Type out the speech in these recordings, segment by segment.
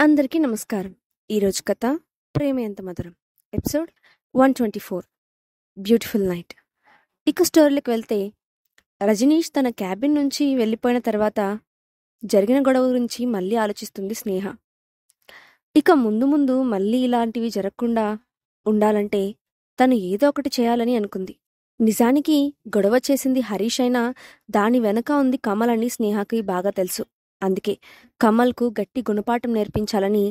అందరికీ నమస్కారం. ఈరోజు కథ ప్రేమ ఎంత మధురం, ఎపిసోడ్ 124 బ్యూటిఫుల్ నైట్. ఇక స్టోరీకి వెళ్తే, రజనీష్ తన క్యాబిన్ నుంచి వెళ్ళిపోయిన తర్వాత జరిగిన గొడవ గురించి మళ్ళీ ఆలోచిస్తుంది స్నేహ. ఇక ముందు ముందు మళ్ళీ ఇలాంటివి జరగకుండా ఉండాలంటే తను ఏదో ఒకటి చేయాలని అనుకుంది. నిజానికి గొడవ చేసింది హరీష్ అయినా దాని వెనక ఉంది కమల్ అని స్నేహకి బాగా తెలుసు. అందుకే కమల్కు గట్టి గుణపాఠం నేర్పించాలని,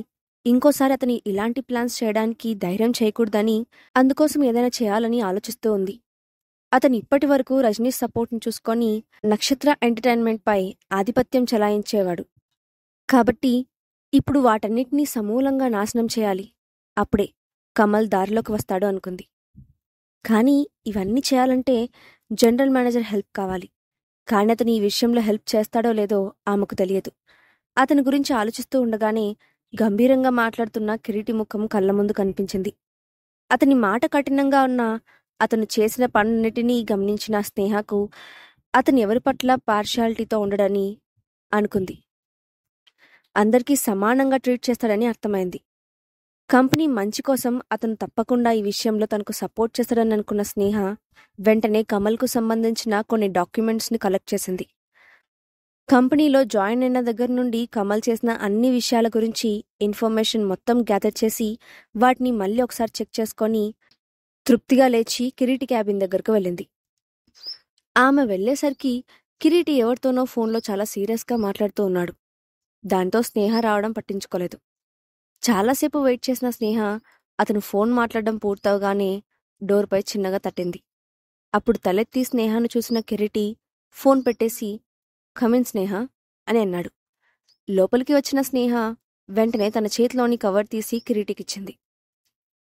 ఇంకోసారి అతని ఇలాంటి ప్లాన్స్ చేయడానికి ధైర్యం చేయకూడదని, అందుకోసం ఏదైనా చేయాలని ఆలోచిస్తూ ఉంది. అతను ఇప్పటి వరకు రజనీష్ సపోర్ట్ని చూసుకొని నక్షత్ర ఎంటర్టైన్మెంట్పై ఆధిపత్యం చెలాయించేవాడు. కాబట్టి ఇప్పుడు వాటన్నిటినీ సమూలంగా నాశనం చేయాలి. అప్పుడే కమల్ దారిలోకి వస్తాడు అనుకుంది. కానీ ఇవన్నీ చేయాలంటే జనరల్ మేనేజర్ హెల్ప్ కావాలి. కానీ అతను ఈ విషయంలో హెల్ప్ చేస్తాడో లేదో ఆమెకు తెలియదు. అతని గురించి ఆలోచిస్తూ ఉండగానే గంభీరంగా మాట్లాడుతున్న కిరీటి ముఖం కళ్ళ ముందు కనిపించింది. అతని మాట కఠినంగా ఉన్నా అతను చేసిన పనులన్నిటినీ గమనించిన స్నేహకు అతను ఎవరి పట్ల పార్షియాలిటీతో ఉండడని అనుకుంది. అందరికీ సమానంగా ట్రీట్ చేస్తాడని అర్థమైంది. కంపెనీ మంచి కోసం అతను తప్పకుండా ఈ విషయంలో తనకు సపోర్ట్ చేస్తాడని అనుకున్న స్నేహ వెంటనే కమల్కు సంబంధించిన కొన్ని డాక్యుమెంట్స్ని కలెక్ట్ చేసింది. కంపెనీలో జాయిన్ అయిన దగ్గర నుండి కమల్ చేసిన అన్ని విషయాల గురించి ఇన్ఫర్మేషన్ మొత్తం గ్యాదర్ చేసి వాటిని మళ్ళీ ఒకసారి చెక్ చేసుకొని తృప్తిగా లేచి కిరీటి క్యాబిన్ దగ్గరకు వెళ్ళింది. ఆమె వెళ్లేసరికి కిరీటి ఎవరితోనో ఫోన్లో చాలా సీరియస్గా మాట్లాడుతూ ఉన్నాడు. దాంతో స్నేహ రావడం పట్టించుకోలేదు. చాలాసేపు వెయిట్ చేసిన స్నేహ అతను ఫోన్ మాట్లాడడం పూర్తవగానే డోర్పై చిన్నగా తట్టింది. అప్పుడు తలెత్తి స్నేహను చూసిన కిరీటి ఫోన్ పెట్టేసి కమిన్ స్నేహ అని అన్నాడు. లోపలికి వచ్చిన స్నేహ వెంటనే తన చేతిలోని కవర్ తీసి కిరీటికిచ్చింది.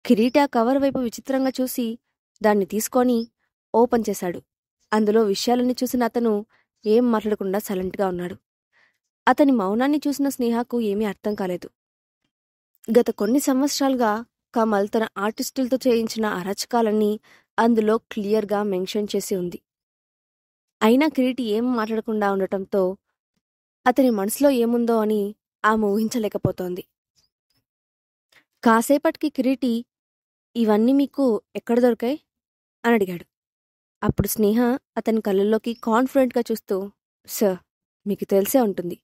కిరీటి ఆ కవర్ వైపు విచిత్రంగా చూసి దాన్ని తీసుకొని ఓపెన్ చేశాడు. అందులో విషయాలన్నీ చూసిన అతను ఏం మాట్లాడకుండా సైలెంట్గా ఉన్నాడు. అతని మౌనాన్ని చూసిన స్నేహకు ఏమీ అర్థం కాలేదు. గత కొన్ని సంవత్సరాలుగా కమల్ తన ఆర్టిస్టులతో చేయించిన అరాచకాలన్నీ అందులో క్లియర్గా మెన్షన్ చేసి ఉంది. అయినా కిరీటి ఏం మాట్లాడకుండా ఉండటంతో అతని మనసులో ఏముందో అని ఆమె ఊహించలేకపోతోంది. కాసేపటికి కిరీటి ఇవన్నీ మీకు ఎక్కడ దొరికాయి అని అడిగాడు. అప్పుడు స్నేహ అతని కళ్ళల్లోకి కాన్ఫిడెంట్గా చూస్తూ, సార్, మీకు తెలిసే ఉంటుంది,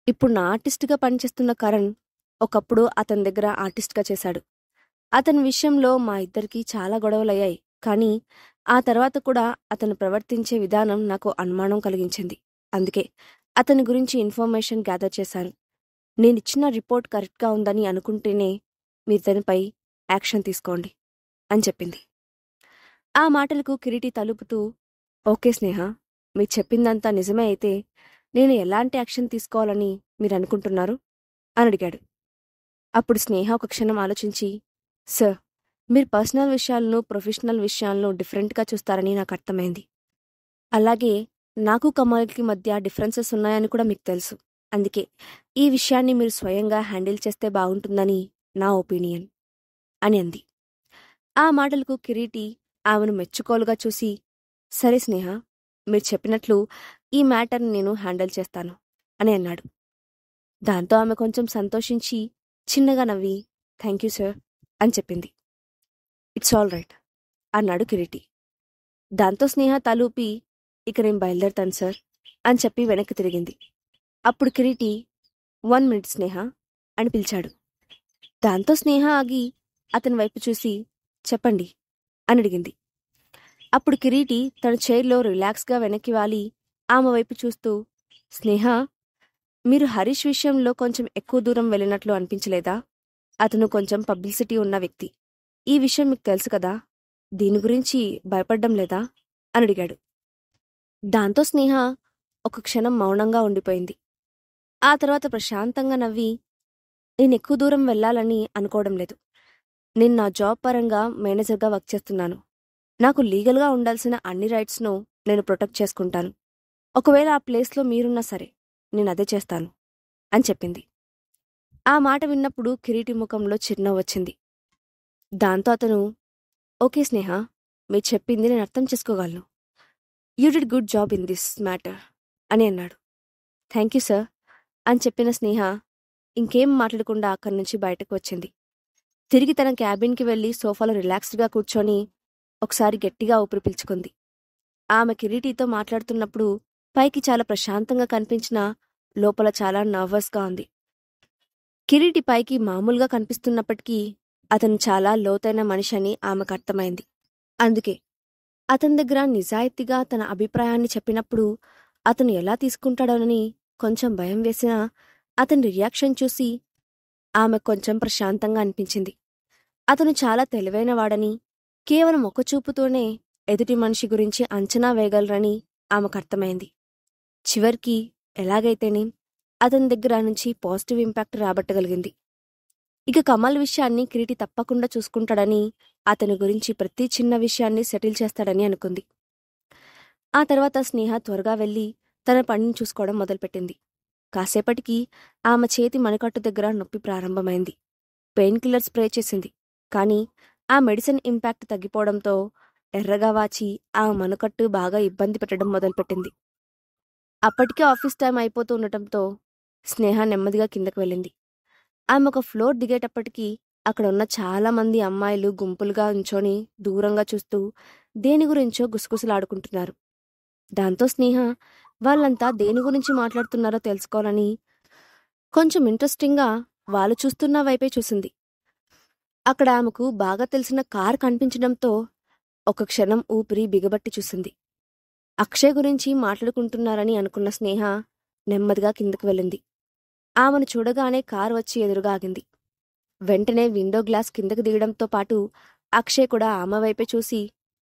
ఇప్పుడు నా ఆర్టిస్ట్గా పనిచేస్తున్న కరణ్ ఒకప్పుడు అతని దగ్గర ఆర్టిస్ట్గా చేశాడు. అతని విషయంలో మా ఇద్దరికీ చాలా గొడవలయ్యాయి. కానీ ఆ తర్వాత కూడా అతను ప్రవర్తించే విధానం నాకు అనుమానం కలిగించింది. అందుకే అతని గురించి ఇన్ఫర్మేషన్ గ్యాదర్ చేశాను. నేనిచ్చిన రిపోర్ట్ కరెక్ట్గా ఉందని అనుకుంటేనే మీరు దానిపై యాక్షన్ తీసుకోండి అని చెప్పింది. ఆ మాటలకు కిరీటి తలుపుతూ, ఓకే స్నేహ, మీరు చెప్పిందంతా నిజమే అయితే నేను ఎలాంటి యాక్షన్ తీసుకోవాలని మీరు అనుకుంటున్నారు అని అడిగాడు. అప్పుడు స్నేహ ఒక క్షణం ఆలోచించి, సార్, మీరు పర్సనల్ విషయాలను ప్రొఫెషనల్ విషయాలను డిఫరెంట్గా చూస్తారని నాకు అర్థమైంది. అలాగే నాకు కమల్కి మధ్య డిఫరెన్సెస్ ఉన్నాయని కూడా మీకు తెలుసు. అందుకే ఈ విషయాన్ని మీరు స్వయంగా హ్యాండిల్ చేస్తే బాగుంటుందని నా ఒపీనియన్ అని అంది. ఆ మాటలకు కిరీటి ఆమెను మెచ్చుకోలుగా చూసి, సరే స్నేహ, మీరు చెప్పినట్లు ఈ మ్యాటర్ని నేను హ్యాండిల్ చేస్తాను అని అన్నాడు. దాంతో ఆమె కొంచెం సంతోషించి చిన్నగా నవ్వి థ్యాంక్ యూ సార్ అని చెప్పింది. ఇట్స్ ఆల్ రైట్ అన్నాడు కిరీటి. దాంతో స్నేహ తలూపి ఇక నేను బయలుదేరుతాను సార్ అని చెప్పి వెనక్కి తిరిగింది. అప్పుడు కిరీటి 1 minute స్నేహ అని పిలిచాడు. దాంతో స్నేహ ఆగి అతని వైపు చూసి చెప్పండి అని అడిగింది. అప్పుడు కిరీటి తన చైర్లో రిలాక్స్గా వెనక్కి వాలి ఆమె వైపు చూస్తూ, స్నేహ, మీరు హరీష్ విషయంలో కొంచెం ఎక్కువ దూరం వెళ్ళినట్లు అనిపించలేదా? అతను కొంచెం పబ్లిసిటీ ఉన్న వ్యక్తి. ఈ విషయం మీకు తెలుసు కదా, దీని గురించి భయపడ్డం లేదా అని అడిగాడు. దాంతో స్నేహ ఒక క్షణం మౌనంగా ఉండిపోయింది. ఆ తర్వాత ప్రశాంతంగా నవ్వి, నేను ఎక్కువ దూరం వెళ్ళాలని అనుకోవడం లేదు. నేను నా జాబ్ పరంగా మేనేజర్గా వర్క్ చేస్తున్నాను. నాకు లీగల్గా ఉండాల్సిన అన్ని రైట్స్ను నేను ప్రొటెక్ట్ చేసుకుంటాను. ఒకవేళ ఆ ప్లేస్లో మీరున్నా సరే నేను అదే చేస్తాను అని చెప్పింది. ఆ మాట విన్నప్పుడు కిరీటి ముఖంలో చిరునవ్వు వచ్చింది. దాంతో అతను, ఓకే స్నేహ, మీరు చెప్పింది నేను అర్థం చేసుకోగలను. You did good job in this matter అని అన్నాడు. థ్యాంక్ యూ సార్ అని చెప్పిన స్నేహ ఇంకేం మాట్లాడకుండా అక్కడి నుంచి బయటకు వచ్చింది. తిరిగి తన క్యాబిన్కి వెళ్లి సోఫాలో రిలాక్స్డ్గా కూర్చొని ఒకసారి గట్టిగా ఊపిరి పీల్చుకుంది. ఆమె కిరీటితో మాట్లాడుతున్నప్పుడు పైకి చాలా ప్రశాంతంగా కనిపించినా లోపల చాలా నర్వస్గా ఉంది. కిరీటి పైకి మామూలుగా కనిపిస్తున్నప్పటికీ అతను చాలా లోతైన మనిషి అని ఆమెకు అర్థమైంది. అందుకే అతని దగ్గర నిజాయితీగా తన అభిప్రాయాన్ని చెప్పినప్పుడు అతను ఎలా తీసుకుంటాడోనని కొంచెం భయం వేసినా అతని రియాక్షన్ చూసి ఆమె కొంచెం ప్రశాంతంగా అనిపించింది. అతను చాలా తెలివైనవాడని, కేవలం ఒక చూపుతోనే ఎదుటి మనిషి గురించి అంచనా వేయగలరని ఆమెకు అర్థమైంది. చివరికి ఎలాగైతేనే అతని దగ్గర నుంచి పాజిటివ్ ఇంపాక్ట్ రాబట్టగలిగింది. ఇక కమల్ విషయాన్ని కిరీటి తప్పకుండా చూసుకుంటాడని, అతని గురించి ప్రతి చిన్న విషయాన్ని సెటిల్ చేస్తాడని అనుకుంది. ఆ తర్వాత స్నేహ త్వరగా వెళ్లి తన పనిని చూసుకోవడం మొదలుపెట్టింది. కాసేపటికి ఆమె చేతి మణికట్టు దగ్గర నొప్పి ప్రారంభమైంది. పెయిన్ కిల్లర్ స్ప్రే చేసింది. కానీ ఆ మెడిసిన్ ఇంపాక్ట్ తగ్గిపోవడంతో ఎర్రగా వాచి ఆమె మణికట్టు బాగా ఇబ్బంది పెట్టడం మొదలుపెట్టింది. అప్పటికే ఆఫీస్ టైం అయిపోతూ ఉండటంతో స్నేహ నెమ్మదిగా కిందకు వెళ్ళింది. ఆమె ఒక ఫ్లోర్ దిగేటప్పటికీ అక్కడ ఉన్న చాలా మంది అమ్మాయిలు గుంపులుగా ఉంచొని దూరంగా చూస్తూ దేని గురించో గుసగుసలాడుకుంటున్నారు. దాంతో స్నేహ వాళ్ళంతా దేని గురించి మాట్లాడుతున్నారో తెలుసుకోవాలని కొంచెం ఇంట్రెస్టింగ్గా వాళ్ళు చూస్తున్న వైపే చూసింది. అక్కడ ఆమెకు బాగా తెలిసిన కార్ కనిపించడంతో ఒక క్షణం ఊపిరి బిగబట్టి చూసింది. అక్షయ్ గురించి మాట్లాడుకుంటున్నారని అనుకున్న స్నేహ నెమ్మదిగా కిందకు వెళ్ళింది. ఆమెను చూడగానే కారు వచ్చి ఎదురుగా ఆగింది. వెంటనే విండో గ్లాస్ కిందకు దిగడంతో పాటు అక్షయ్ కూడా ఆమె వైపే చూసి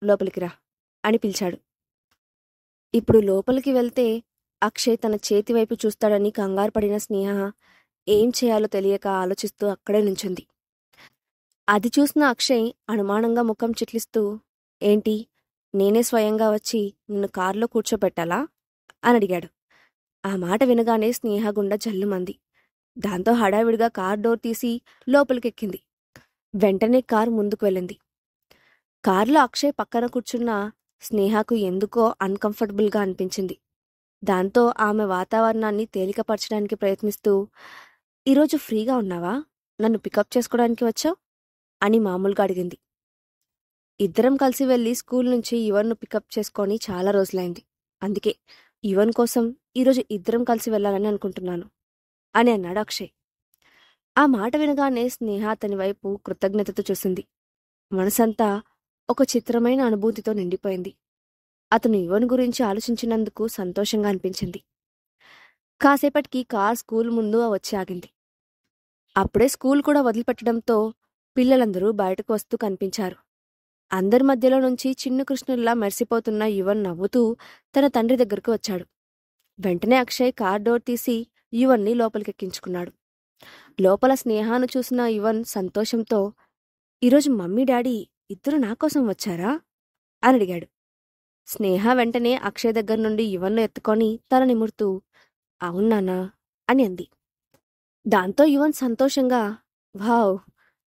లోపలికి రా అని పిలిచాడు. ఇప్పుడు లోపలికి వెళ్తే అక్షయ్ తన చేతి వైపు చూస్తాడని కంగారు పడిన స్నేహ ఏం చేయాలో తెలియక ఆలోచిస్తూ అక్కడే నుంచుంది. అది చూసిన అక్షయ్ అనుమానంగా ముఖం చిట్లిస్తూ, ఏంటి, నేనే స్వయంగా వచ్చి నిన్ను కారులో కూర్చోబెట్టాలా అని అడిగాడు. ఆ మాట వినగానే స్నేహ గుండె జల్లుమంది. దాంతో హడావిడిగా కార్ డోర్ తీసి లోపలికెక్కింది. వెంటనే కారు ముందుకు వెళ్ళింది. కారులో అక్షయ్ పక్కన కూర్చున్న స్నేహకు ఎందుకో అన్కంఫర్టబుల్గా అనిపించింది. దాంతో ఆమె వాతావరణాన్ని తేలికపరచడానికి ప్రయత్నిస్తూ, ఈరోజు ఫ్రీగా ఉన్నావా, నన్ను పికప్ చేసుకోవడానికి వచ్చావు అని మామూలుగా అడిగింది. ఇద్దరం కలిసి వెళ్లి స్కూల్ నుంచి యువన్ను పికప్ చేసుకొని చాలా రోజులైంది. అందుకే యువన్ కోసం ఈరోజు ఇద్దరం కలిసి వెళ్లాలని అనుకుంటున్నాను అని అన్నాడు అక్షయ్. ఆ మాట వినగానే స్నేహ అతని వైపు కృతజ్ఞతతో చూసింది. మనసంతా ఒక చిత్రమైన అనుభూతితో నిండిపోయింది. అతను యువన్ గురించి ఆలోచించినందుకు సంతోషంగా అనిపించింది. కాసేపటికి కార్ స్కూల్ ముందు వచ్చి ఆగింది. అప్పుడే స్కూల్ కూడా వదిలిపెట్టడంతో పిల్లలందరూ బయటకు వస్తూ కనిపించారు. అందరి మధ్యలో నుంచి చిన్న కృష్ణుల్లా మెరిసిపోతున్న యువన్ నవ్వుతూ తన తండ్రి దగ్గరకు వచ్చాడు. వెంటనే అక్షయ్ కార్ డోర్ తీసి యువన్ని లోపలికెక్కించుకున్నాడు. లోపల స్నేహాను చూసిన యువన్ సంతోషంతో, ఈరోజు మమ్మీ డాడీ ఇద్దరు నాకోసం వచ్చారా అని అడిగాడు. స్నేహ వెంటనే అక్షయ్ దగ్గర నుండి యువన్ను ఎత్తుకొని తల నిమురుతూ, అవునానా అని అంది. దాంతో యువన్ సంతోషంగా, వావ్,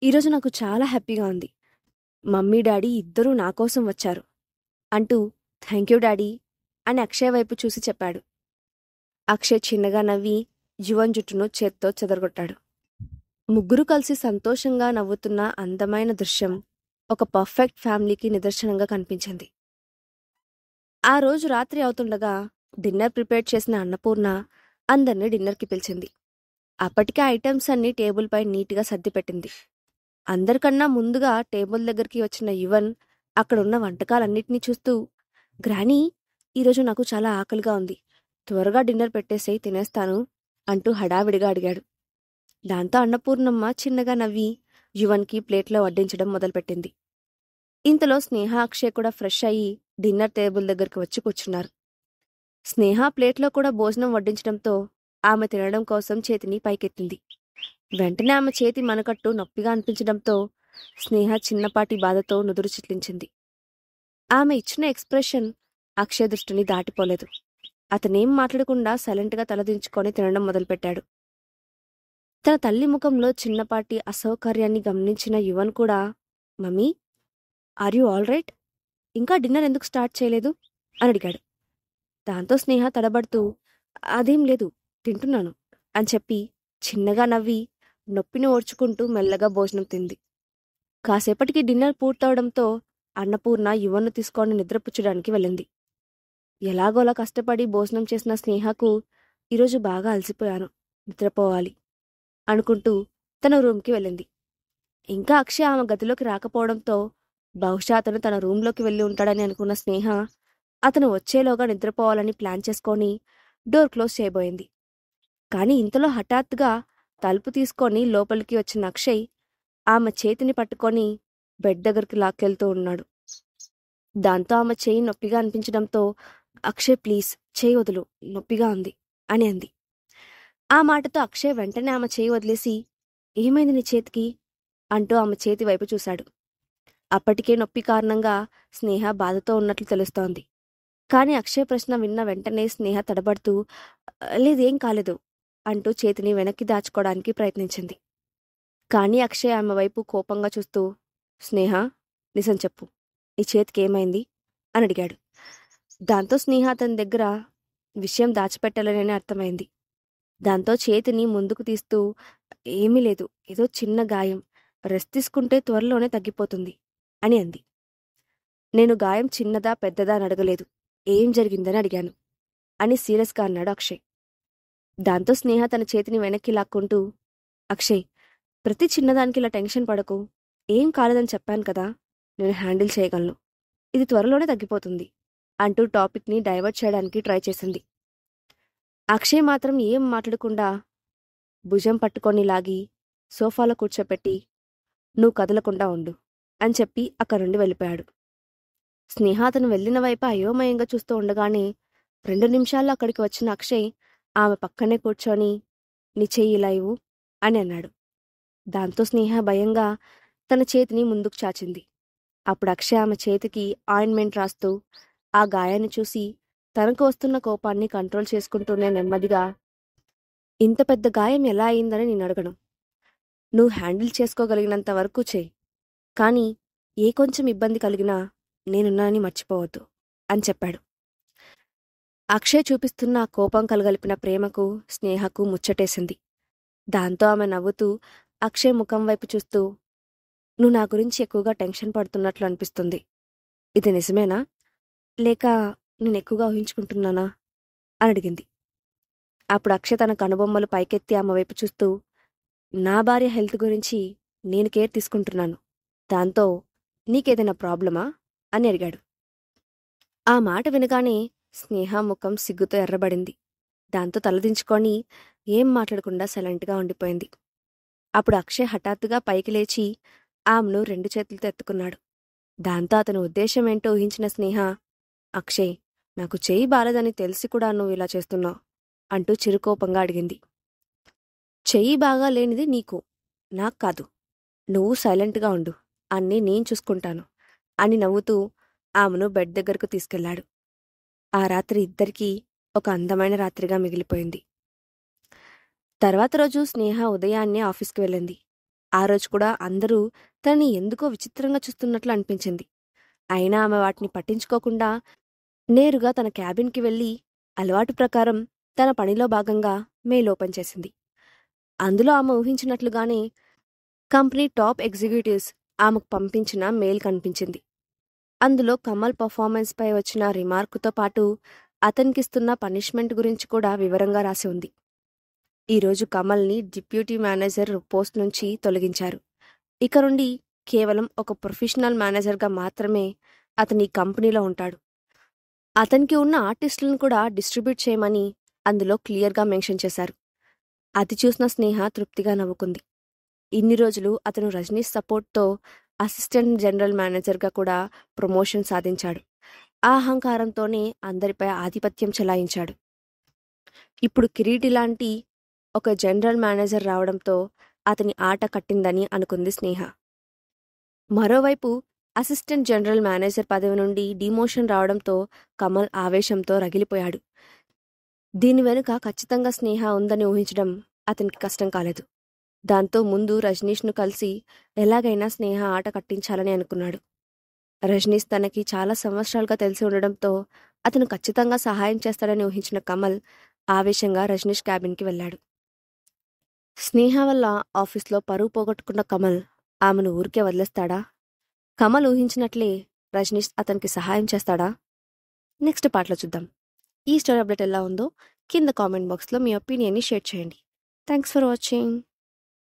ఈరోజు నాకు చాలా హ్యాపీగా ఉంది, మమ్మీ డాడీ ఇద్దరూ నాకోసం వచ్చారు అంటూ థ్యాంక్యూ డాడీ అని అక్షయ్ వైపు చూసి చెప్పాడు. అక్షయ్ చిన్నగా నవ్వి యువన్ జుట్టును చేత్తో చెదరగొట్టాడు. ముగ్గురు కలిసి సంతోషంగా నవ్వుతున్న అందమైన దృశ్యం ఒక పర్ఫెక్ట్ ఫ్యామిలీకి నిదర్శనంగా కనిపించింది. ఆ రోజు రాత్రి అవుతుండగా డిన్నర్ ప్రిపేర్ చేసిన అన్నపూర్ణ అందర్నీ డిన్నర్కి పిలిచింది. అప్పటికే ఐటమ్స్ అన్నీ టేబుల్పై నీట్గా సర్దిపెట్టింది. అందరికన్నా ముందుగా టేబుల్ దగ్గరికి వచ్చిన యువన్ అక్కడున్న వంటకాలన్నిటినీ చూస్తూ, గ్రానీ, ఈరోజు నాకు చాలా ఆకలిగా ఉంది, త్వరగా డిన్నర్ పెట్టేసేయి, తినేస్తాను అంటూ హడావిడిగా అడిగాడు. దాంతో అన్నపూర్ణమ్మ చిన్నగా నవ్వి యువన్కి ప్లేట్లో వడ్డించడం మొదలుపెట్టింది. ఇంతలో స్నేహ అక్షయ్ కూడా ఫ్రెష్ అయ్యి డిన్నర్ టేబుల్ దగ్గరికి వచ్చి కూర్చున్నారు. స్నేహ ప్లేట్లో కూడా భోజనం వడ్డించడంతో ఆమె తినడం కోసం చేతిని పైకెత్తింది. వెంటనే ఆమె చేతి మనకట్టు నొప్పిగా అనిపించడంతో స్నేహ చిన్నపాటి బాధతో నుదురు చిట్లించింది. ఆమె ఇచ్చిన ఎక్స్ప్రెషన్ అక్షయ్ దృష్టిని దాటిపోలేదు. అతనేం మాట్లాడకుండా సైలెంట్గా తలదించుకొని తినడం మొదలుపెట్టాడు. తన తల్లి ముఖంలో చిన్నపాటి అసౌకర్యాన్ని గమనించిన యువన్ కూడా, mummy, are you all right, ఇంకా డిన్నర్ ఎందుకు స్టార్ట్ చేయలేదు అని అడిగాడు. దాంతో స్నేహ తడబడుతూ, అదేం లేదు, తింటున్నాను అని చెప్పి చిన్నగా నవ్వి నొప్పిని ఓర్చుకుంటూ మెల్లగా భోజనం తింది. కాసేపటికి డిన్నర్ పూర్తవడంతో అన్నపూర్ణ యువన్ను తీసుకొని నిద్రపుచ్చడానికి వెళ్ళింది. ఎలాగోలా కష్టపడి భోజనం చేసిన స్నేహకు ఈరోజు బాగా అలసిపోయాను, నిద్రపోవాలి అనుకుంటూ తన రూమ్కి వెళ్ళింది. ఇంకా అక్షయ్ ఆమె గదిలోకి రాకపోవడంతో బహుశా అతను తన రూంలోకి వెళ్ళి ఉంటాడని అనుకున్న స్నేహ అతను వచ్చేలోగా నిద్రపోవాలని ప్లాన్ చేసుకొని డోర్ క్లోజ్ చేయబోయింది. కాని ఇంతలో హఠాత్తుగా తలుపు తీసుకొని లోపలికి వచ్చిన అక్షయ్ ఆమె చేతిని పట్టుకొని బెడ్ దగ్గరికి లాక్కెళ్తూ ఉన్నాడు. దాంతో ఆమె చేయి నొప్పిగా అనిపించడంతో అక్షయ్ ప్లీజ్ చేయి వదులు, నొప్పిగా ఉంది అని అంది. ఆ మాటతో అక్షయ్ వెంటనే ఆమె చేయి వదిలేసి ఏమైంది నీ చేతికి అంటూ ఆమె చేతి వైపు చూశాడు. అప్పటికే నొప్పి కారణంగా స్నేహ బాధతో ఉన్నట్లు తెలుస్తోంది. కాని అక్షయ్ ప్రశ్న విన్న వెంటనే స్నేహ తడబడుతూ లేదేం కాలేదు అంటూ చేతిని వెనక్కి దాచుకోవడానికి ప్రయత్నించింది. కాని అక్షయ్ ఆమె వైపు కోపంగా చూస్తూ స్నేహ నిజం చెప్పు, నీ చేతికి ఏమైంది అని అడిగాడు. దాంతో స్నేహ అతని దగ్గర విషయం దాచిపెట్టాలని అర్థమైంది. దాంతో చేతిని ముందుకు తీస్తూ ఏమీ లేదు, ఏదో చిన్న గాయం, రెస్ట్ తీసుకుంటే త్వరలోనే తగ్గిపోతుంది అని అంది. నేను గాయం చిన్నదా పెద్దదా అని అడగలేదు, ఏం జరిగిందని అడిగాను అని సీరియస్గా అన్నాడు అక్షయ్. దాంతో స్నేహ తన చేతిని వెనక్కి లాక్కుంటూ అక్షయ్ ప్రతి చిన్నదానికి ఇలా టెన్షన్ పడకు, ఏం కాలేదని చెప్పాను కదా, నేను హ్యాండిల్ చేయగలను, ఇది త్వరలోనే తగ్గిపోతుంది అంటూ టాపిక్ని డైవర్ట్ చేయడానికి ట్రై చేసింది. అక్షయ్ మాత్రం ఏం మాట్లాడకుండా భుజం పట్టుకొని లాగి సోఫాలో కూర్చోపెట్టి నువ్వు కదలకుండా ఉండు అని చెప్పి అక్కడి నుండి వెళ్ళిపోయాడు. స్నేహ అతను వెళ్లిన వైపు అయోమయంగా చూస్తూ ఉండగానే 2 నిమిషాల్లో అక్కడికి వచ్చిన అక్షయ్ ఆమె పక్కనే కూర్చొని నీ చెయ్యి ఇలా ఇవ్వు అని అన్నాడు. దాంతో స్నేహ భయంగా తన చేతిని ముందుకు చాచింది. అప్పుడు అక్షయ్ ఆమె చేతికి ఆయింట్మెంట్ రాస్తూ ఆ గాయాన్ని చూసి తనకు వస్తున్న కోపాన్ని కంట్రోల్ చేసుకుంటూనే నెమ్మదిగా ఇంత పెద్ద గాయం ఎలా అయిందని నేను అడగను, నువ్వు హ్యాండిల్ చేసుకోగలిగినంత వరకు చెయ్యి, కానీ ఏ కొంచెం ఇబ్బంది కలిగినా నేనున్నానని మర్చిపోవద్దు అని చెప్పాడు. అక్షయ్ చూపిస్తున్న ఆ కోపం కలగలిపిన ప్రేమకు స్నేహకు ముచ్చటేసింది. దాంతో ఆమె నవ్వుతూ అక్షయ్ ముఖం వైపు చూస్తూ నువ్వు నా గురించి ఎక్కువగా టెన్షన్ పడుతున్నట్లు అనిపిస్తుంది, ఇది నిజమేనా లేక నేను ఎక్కువగా ఊహించుకుంటున్నానా అని అడిగింది. అప్పుడు అక్షయ్ తన కనుబొమ్మలు పైకెత్తి ఆమె వైపు చూస్తూ నా భార్య హెల్త్ గురించి నేను కేర్ తీసుకుంటున్నాను, దాంతో నీకేదైనా ప్రాబ్లమా అని అడిగాడు. ఆ మాట వినగానే స్నేహ ముఖం సిగ్గుతో ఎర్రబడింది. దాంతో తలదించుకొని ఏం మాట్లాడకుండా సైలెంట్గా ఉండిపోయింది. అప్పుడు అక్షయ్ హఠాత్తుగా పైకి లేచి ఆమెను 2 చేతులతో ఎత్తుకున్నాడు. దాంతో అతని ఉద్దేశం ఏంటో ఊహించిన స్నేహ అక్షయ్ నాకు చేయి బాలేదని తెలిసి కూడా నువ్వు ఇలా చేస్తున్నావు అంటూ చిరుకోపంగా అడిగింది. చెయ్యి బాగా లేనిది నీకు, నాకు కాదు, నువ్వు సైలెంట్గా ఉండు, అన్నీ నేను చూసుకుంటాను అని నవ్వుతూ ఆమెను బెడ్ దగ్గరకు తీసుకెళ్లాడు. ఆ రాత్రి ఇద్దరికీ ఒక అందమైన రాత్రిగా మిగిలిపోయింది. తర్వాత రోజు స్నేహ ఉదయాన్నే ఆఫీస్కి వెళ్ళింది. ఆ రోజు కూడా అందరూ తనని ఎందుకో విచిత్రంగా చూస్తున్నట్లు అనిపించింది. అయినా ఆమె వాటిని పట్టించుకోకుండా నేరుగా తన క్యాబిన్కి వెళ్లి అలవాటు ప్రకారం తన పనిలో భాగంగా మెయిల్ ఓపెన్ చేసింది. అందులో ఆమె ఊహించినట్లుగానే కంపెనీ టాప్ ఎగ్జిక్యూటివ్స్ ఆమెకు పంపించిన మెయిల్ కనిపించింది. అందులో కమల్ పర్ఫార్మెన్స్ పై వచ్చిన రిమార్కుతో పాటు అతనికిస్తున్న పనిష్మెంట్ గురించి కూడా వివరంగా రాసి ఉంది. ఈరోజు కమల్ని డిప్యూటీ మేనేజర్ పోస్ట్ నుంచి తొలగించారు. ఇక నుండి కేవలం ఒక ప్రొఫెషనల్ మేనేజర్గా మాత్రమే అతని కంపెనీలో ఉంటాడు. అతనికి ఉన్న ఆర్టిస్టులను కూడా డిస్ట్రిబ్యూట్ చేయమని అందులో క్లియర్గా మెన్షన్ చేశారు. అది చూసిన స్నేహ తృప్తిగా నవ్వుకుంది. ఇన్ని రోజులు అతను రజనీష్ సపోర్ట్తో అసిస్టెంట్ జనరల్ మేనేజర్గా కూడా ప్రమోషన్ సాధించాడు. ఆ అహంకారంతోనే అందరిపై ఆధిపత్యం చెలాయించాడు. ఇప్పుడు కిరీటి లాంటి ఒక జనరల్ మేనేజర్ రావడంతో అతని ఆట కట్టిందని అనుకుంది స్నేహ. మరోవైపు అసిస్టెంట్ జనరల్ మేనేజర్ పదవి నుండి డిమోషన్ రావడంతో కమల్ ఆవేశంతో రగిలిపోయాడు. దీని వెనుక ఖచ్చితంగా స్నేహ ఉందని ఊహించడం అతనికి కష్టం కాలేదు. దాంతో ముందు రజనీష్ను కలిసి ఎలాగైనా స్నేహ ఆట కట్టించాలని అనుకున్నాడు. రజనీష్ తనకి చాలా సంవత్సరాలుగా తెలిసి ఉండడంతో అతను ఖచ్చితంగా సహాయం చేస్తాడని ఊహించిన కమల్ ఆవేశంగా రజనీష్ క్యాబిన్కి వెళ్ళాడు. స్నేహ వల్ల ఆఫీస్లో పరువు పోగొట్టుకున్న కమల్ ఆమెను ఊరికే వదిలేస్తాడా? కమల్ ఊహించినట్లే రజనీష్ అతనికి సహాయం చేస్తాడా? నెక్స్ట్ పార్ట్లో చూద్దాం. ఈ స్టోరీ అప్డేట్ ఎలా ఉందో కింద కామెంట్ బాక్స్లో మీ ఒపీనియన్ని షేర్ చేయండి. Thanks for watching.